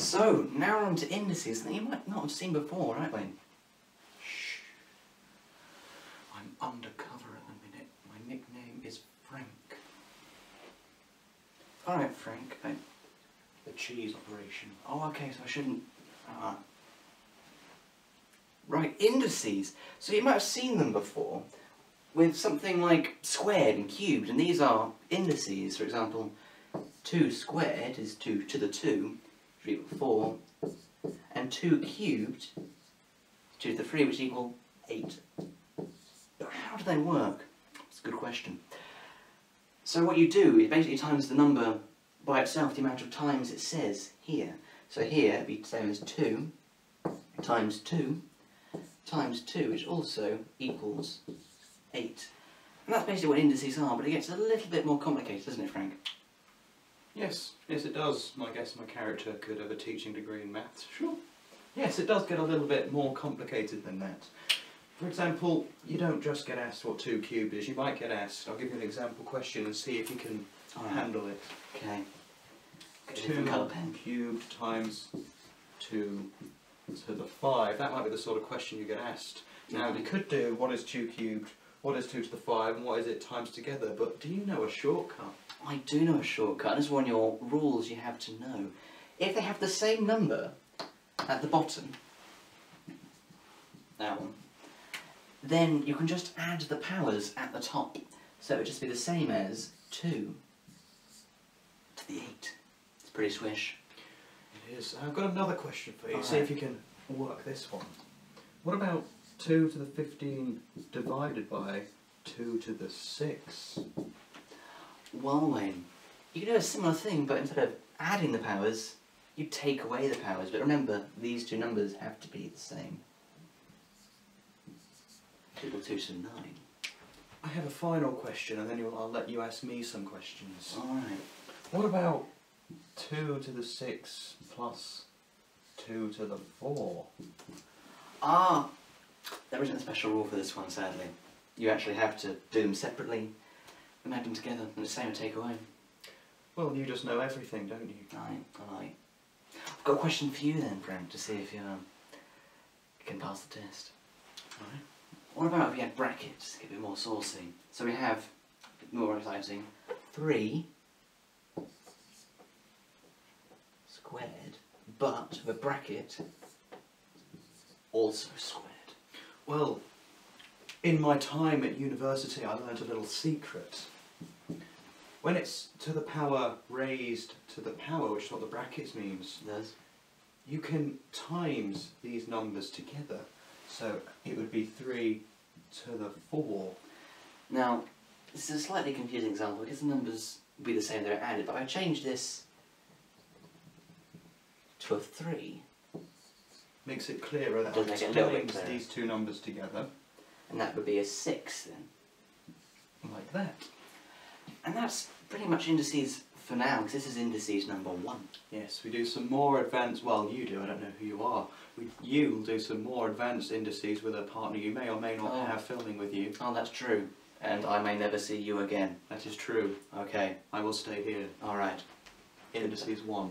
So, now we're on to indices that you might not have seen before, right, Wayne? Shh. I'm undercover at the minute. My nickname is Frank. Alright, Frank. The cheese operation. Oh, okay, so I shouldn't... Right, indices. So you might have seen them before with something like squared and cubed, and these are indices. For example, 2 squared is 2 to the 2, which equal 4, and 2 cubed is 2 to the 3, which equal 8. But how do they work? That's a good question. So what you do is basically times the number by itself, the amount of times it says here. So here it'd be the same as 2 times 2 times 2, which also equals 8. And that's basically what indices are, but it gets a little bit more complicated, doesn't it, Frank? Yes, it does. I guess my character could have a teaching degree in maths, sure. Yes, it does get a little bit more complicated than that. For example, you don't just get asked what 2 cubed is, you might get asked, I'll give you an example question and see if you can handle it. Okay. 2 cubed times 2 to the 5, that might be the sort of question you get asked. Now we could do what is 2 cubed, what is 2 to the 5, and what is it times together, but do you know a shortcut? I do know a shortcut, and this is one of your rules you have to know. If they have the same number at the bottom, that one, then you can just add the powers at the top. So it would just be the same as 2 to the 8. It's pretty swish. It is. I've got another question for you. All See right. if you can work this one. What about 2 to the 15 divided by 2 to the 6? Well, Wayne, you can do a similar thing, but instead of adding the powers, you take away the powers. But remember, these two numbers have to be the same. 2 to 2 to 9. I have a final question, and then I'll let you ask me some questions. Alright. What about 2 to the 6 plus 2 to the 4? Ah, there isn't a special rule for this one, sadly. You actually have to do them separately and add them together, and the same take away. Well, you just know everything, don't you? Aye. I've got a question for you then, Frank, to see if you can pass the test. Alright. What about if we had brackets to get a bit more saucy? So we have, a bit more exciting, 3 squared, but with a bracket also squared. Well, in my time at university I learned a little secret. When it's to the power raised to the power, which is what the brackets means, you can times these numbers together. So it would be 3 to the 4. Now, this is a slightly confusing example because the numbers would be the same, they're added, but if I change this to a 3, makes it clearer that Does I've make it a little bit times clearer. these two numbers together. and that would be a 6 then. Like that. And that's pretty much indices for now, because this is indices number 1. Yes, we do some more advanced, well you do, I don't know who you are. You'll do some more advanced indices with a partner you may or may not have filming with you. Oh, that's true. And I may never see you again. That is true. Okay. I will stay here. Alright. Indices 1.